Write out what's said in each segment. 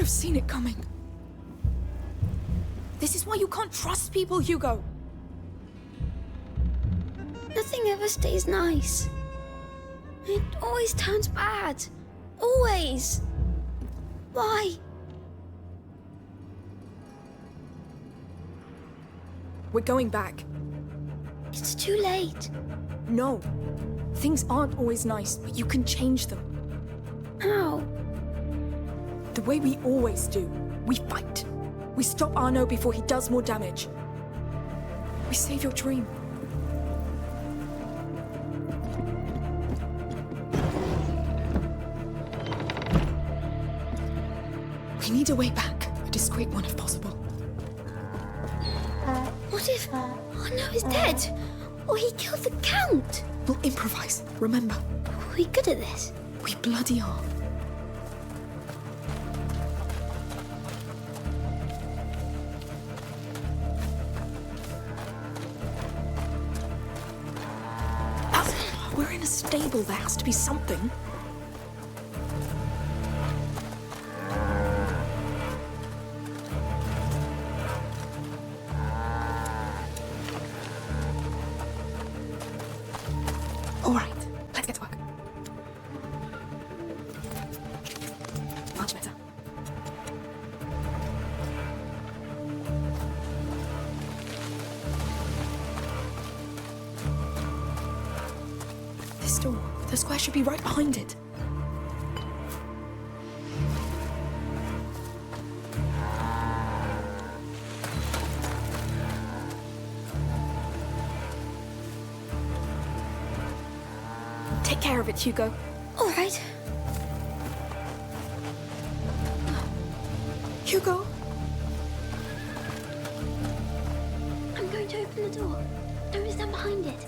have seen it coming. This is why you can't trust people, Hugo. Nothing ever stays nice. It always turns bad. Always. Why? We're going back. It's too late. No. Things aren't always nice, but you can change them. How? The way we always do. We fight. We stop Arno before he does more damage. We save your dream. We need a way back. A discreet one if possible. What if Arno is dead? Or he killed the Count? We'll improvise, remember? Are we good at this? We bloody are. We're in a stable. There has to be something. All right, let's get to work. Much better. This door, the square should be right behind it. Take care of it, Hugo. All right. Hugo? I'm going to open the door. Don't stand behind it.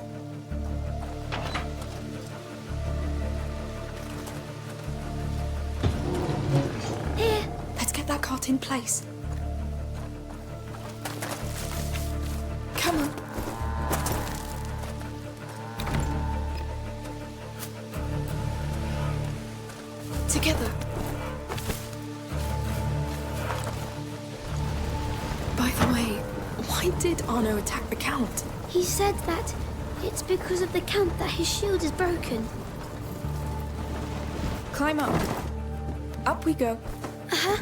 Here. Let's get that cart in place. Come on. Together. By the way, why did Arno attack the Count? He said that it's because of the Count that his shield is broken. Climb up. Up we go. Uh-huh.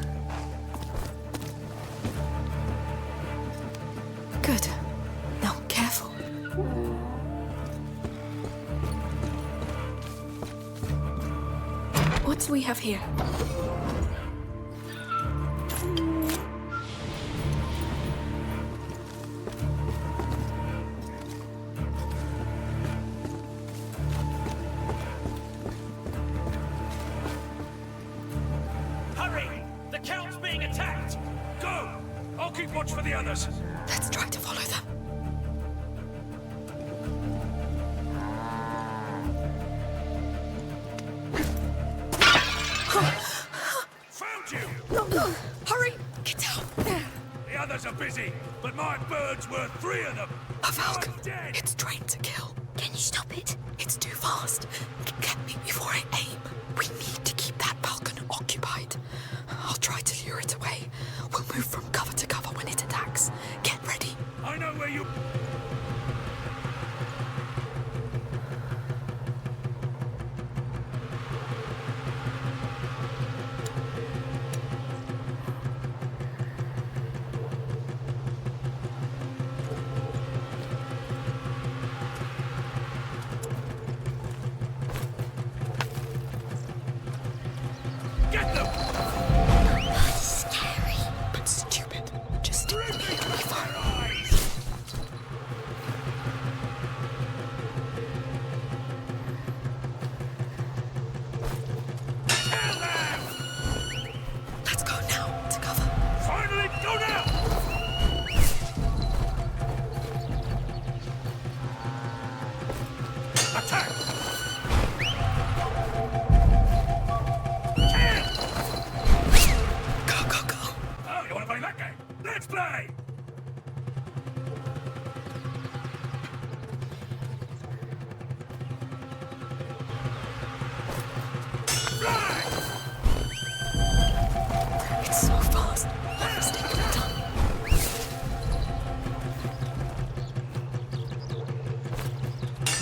Good. Now, careful. What do we have here? Hurry! The Count's being attacked! Go! I'll keep watch for the others. Let's try to follow them. Found you! No! Hurry! Get down! There! The others are busy, but my bird's worth 3 of them. A falcon. I'm dead. It's trained to kill. Can you stop it? It's too fast. Get me before I aim. We need to keep that falcon occupied. I'll try to lure it away. We'll move from cover to cover when it attacks. Get ready. I know where you... Get them! Scary. But stupid. Just stick to me. We'll be fine. Eyes!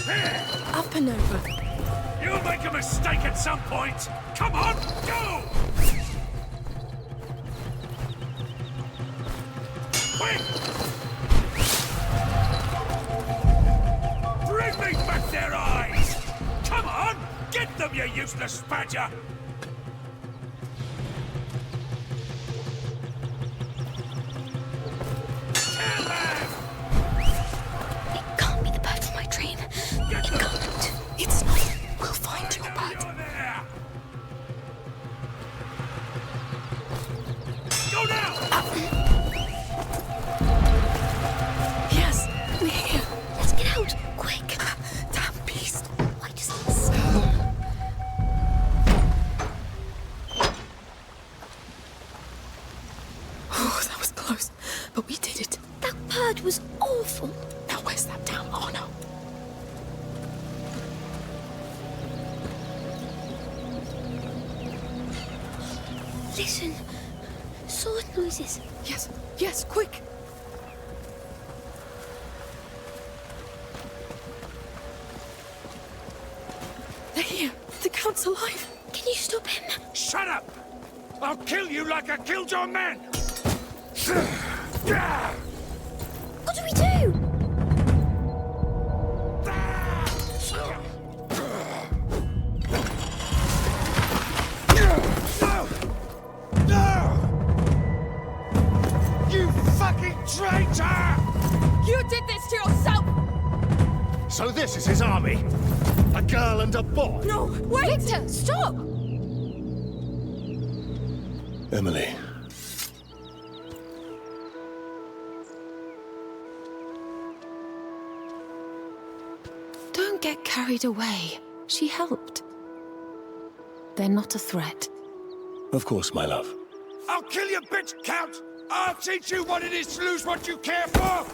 Here! Up and over. You'll make a mistake at some point! Come on, go! Quick! Bring me back their eyes! Come on! Get them, you useless badger! Kill them! It can't be the bird from my dream. Get It them! can't. It's not. We'll find your bird. You're there! Go now! Yes, we're here. Let's get out, quick. Damn beast. Why doesn't it stop? Oh, that was close. But we did it. That bird was awful. Now where's that damn Arno? Listen. Sword noises. Yes, yes, quick. They're here. The Count's alive. Can you stop him? Shut up! I'll kill you like I killed your men! What do we do? You fucking traitor! You did this to yourself! So this is his army? A girl and a boy? No, wait! Victor, stop! Emily. Don't get carried away. She helped. They're not a threat. Of course, my love. I'll kill you, bitch, Count! I'll teach you what it is to lose what you care for!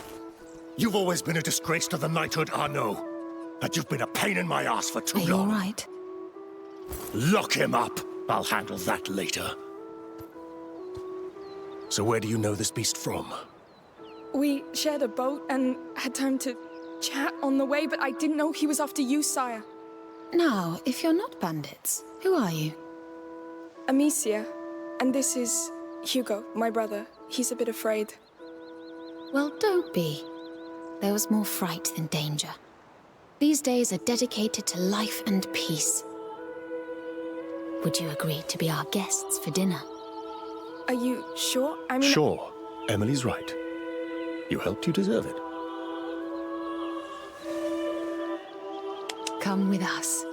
You've always been a disgrace to the knighthood, Arnaud. And you've been a pain in my ass for too Are you long. all right? Lock him up. I'll handle that later. So where do you know this beast from? We shared a boat and had time to chat on the way, but I didn't know he was after you, sire. Now, if you're not bandits, who are you? Amicia, and this is Hugo, my brother. He's a bit afraid. Well, don't be. There was more fright than danger. These days are dedicated to life and peace. Would you agree to be our guests for dinner? Are you sure? I mean, Sure. Emily's right. You helped, you deserve it. Come with us.